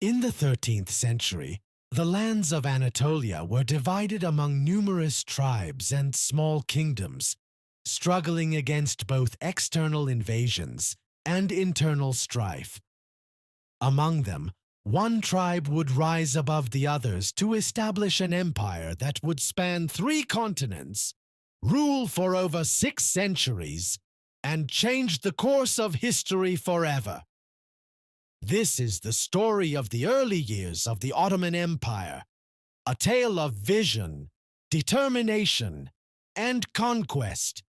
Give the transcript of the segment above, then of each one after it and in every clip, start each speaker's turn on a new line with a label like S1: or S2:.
S1: In the 13th century, the lands of Anatolia were divided among numerous tribes and small kingdoms, struggling against both external invasions and internal strife. Among them, one tribe would rise above the others to establish an empire that would span 3 continents, rule for over 6 centuries, and change the course of history forever. This is the story of the early years of the Ottoman Empire, a tale of vision, determination, and conquest.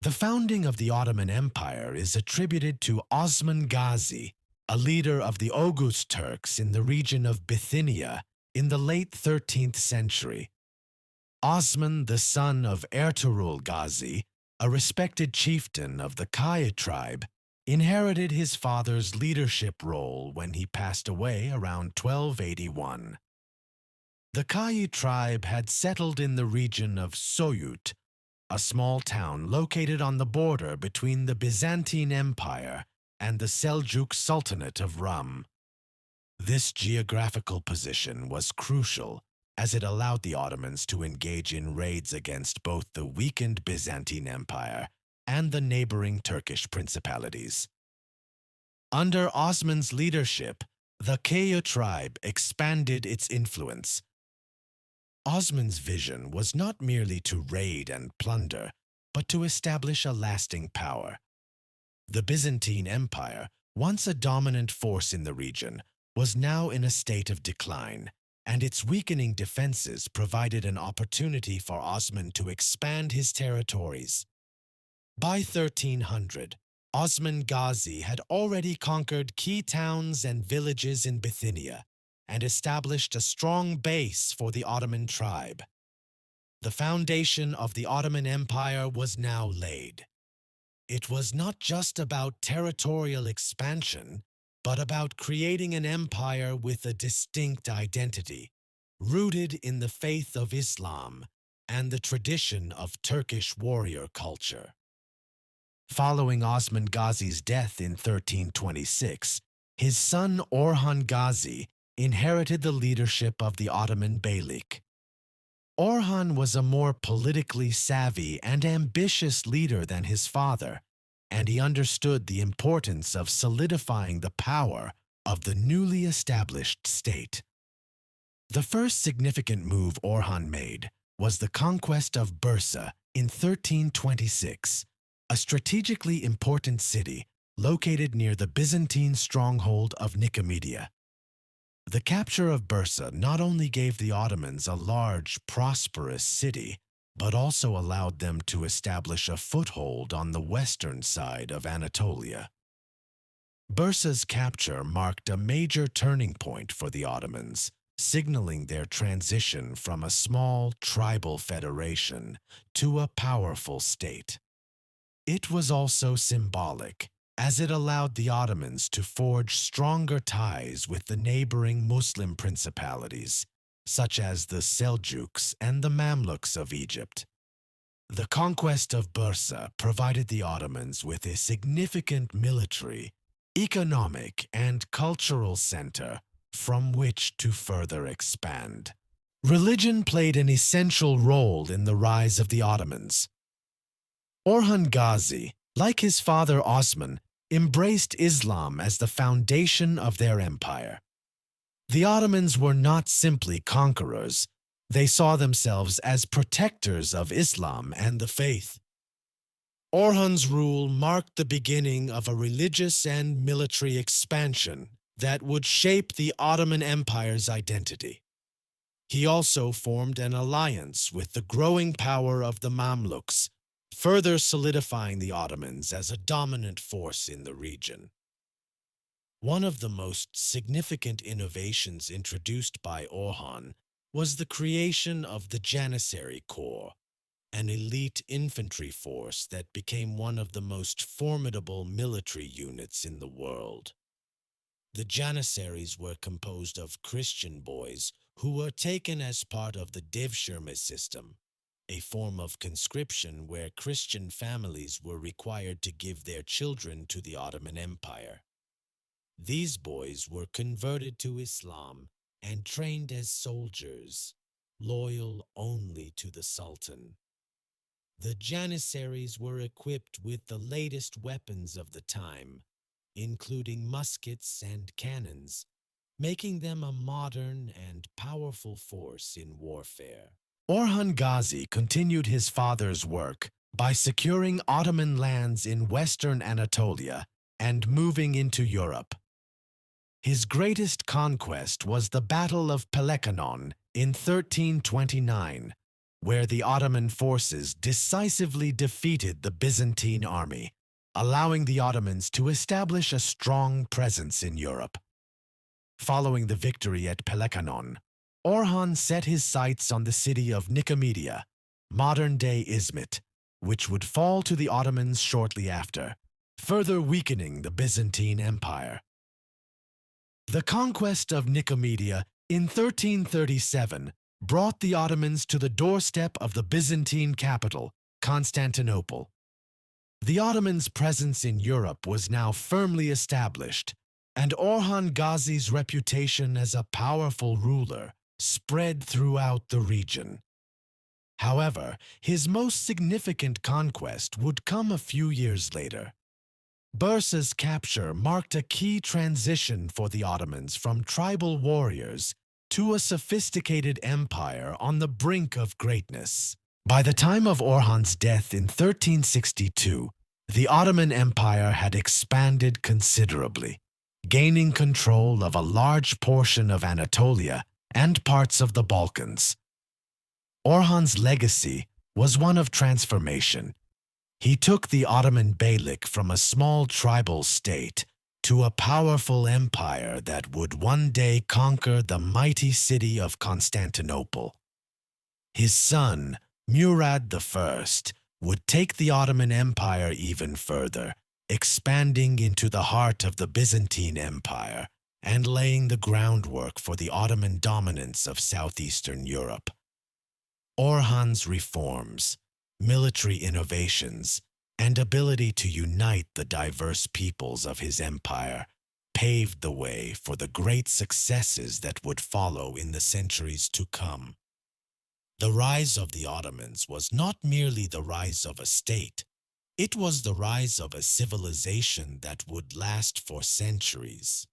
S1: The founding of the Ottoman Empire is attributed to Osman Gazi, a leader of the Oghuz Turks in the region of Bithynia in the late 13th century. Osman, the son of Ertuğrul Gazi, a respected chieftain of the Kaya tribe, inherited his father's leadership role when he passed away around 1281. The Kaya tribe had settled in the region of Soyut, a small town located on the border between the Byzantine Empire and the Seljuk Sultanate of Rum. This geographical position was crucial as it allowed the Ottomans to engage in raids against both the weakened Byzantine Empire and the neighboring Turkish principalities. Under Osman's leadership, the Kaya tribe expanded its influence. Osman's vision was not merely to raid and plunder, but to establish a lasting power. The Byzantine Empire, once a dominant force in the region, was now in a state of decline, and its weakening defenses provided an opportunity for Osman to expand his territories. By 1300, Osman Gazi had already conquered key towns and villages in Bithynia and established a strong base for the Ottoman tribe. The foundation of the Ottoman Empire was now laid. It was not just about territorial expansion, but about creating an empire with a distinct identity, rooted in the faith of Islam and the tradition of Turkish warrior culture. Following Osman Gazi's death in 1326, his son Orhan Gazi inherited the leadership of the Ottoman Beylik. Orhan was a more politically savvy and ambitious leader than his father, and he understood the importance of solidifying the power of the newly established state. The first significant move Orhan made was the conquest of Bursa in 1326, a strategically important city located near the Byzantine stronghold of Nicomedia. The capture of Bursa not only gave the Ottomans a large, prosperous city, but also allowed them to establish a foothold on the western side of Anatolia. Bursa's capture marked a major turning point for the Ottomans, signaling their transition from a small tribal federation to a powerful state. It was also symbolic, as it allowed the Ottomans to forge stronger ties with the neighboring Muslim principalities, such as the Seljuks and the Mamluks of Egypt. The conquest of Bursa provided the Ottomans with a significant military, economic, and cultural center from which to further expand. Religion played an essential role in the rise of the Ottomans. Orhan Gazi, like his father Osman, embraced Islam as the foundation of their empire. The Ottomans were not simply conquerors, they saw themselves as protectors of Islam and the faith. Orhan's rule marked the beginning of a religious and military expansion that would shape the Ottoman Empire's identity. He also formed an alliance with the growing power of the Mamluks, further solidifying the Ottomans as a dominant force in the region. One of the most significant innovations introduced by Orhan was the creation of the Janissary Corps, an elite infantry force that became one of the most formidable military units in the world. The Janissaries were composed of Christian boys who were taken as part of the devshirme system, a form of conscription where Christian families were required to give their children to the Ottoman Empire. These boys were converted to Islam and trained as soldiers, loyal only to the Sultan. The Janissaries were equipped with the latest weapons of the time, including muskets and cannons, making them a modern and powerful force in warfare. Orhan Gazi continued his father's work by securing Ottoman lands in western Anatolia and moving into Europe. His greatest conquest was the Battle of Pelekanon in 1329, where the Ottoman forces decisively defeated the Byzantine army, allowing the Ottomans to establish a strong presence in Europe. Following the victory at Pelekanon, Orhan set his sights on the city of Nicomedia, modern-day Izmit, which would fall to the Ottomans shortly after, further weakening the Byzantine Empire. The conquest of Nicomedia in 1337 brought the Ottomans to the doorstep of the Byzantine capital, Constantinople. The Ottomans' presence in Europe was now firmly established, and Orhan Gazi's reputation as a powerful ruler spread throughout the region. However, his most significant conquest would come a few years later. Bursa's capture marked a key transition for the Ottomans from tribal warriors to a sophisticated empire on the brink of greatness. By the time of Orhan's death in 1362, the Ottoman Empire had expanded considerably, gaining control of a large portion of Anatolia and parts of the Balkans. Orhan's legacy was one of transformation. He took the Ottoman Beylik from a small tribal state to a powerful empire that would one day conquer the mighty city of Constantinople. His son, Murad I, would take the Ottoman Empire even further, expanding into the heart of the Byzantine Empire and laying the groundwork for the Ottoman dominance of southeastern Europe. Orhan's reforms, military innovations, and ability to unite the diverse peoples of his empire paved the way for the great successes that would follow in the centuries to come. The rise of the Ottomans was not merely the rise of a state, it was the rise of a civilization that would last for centuries.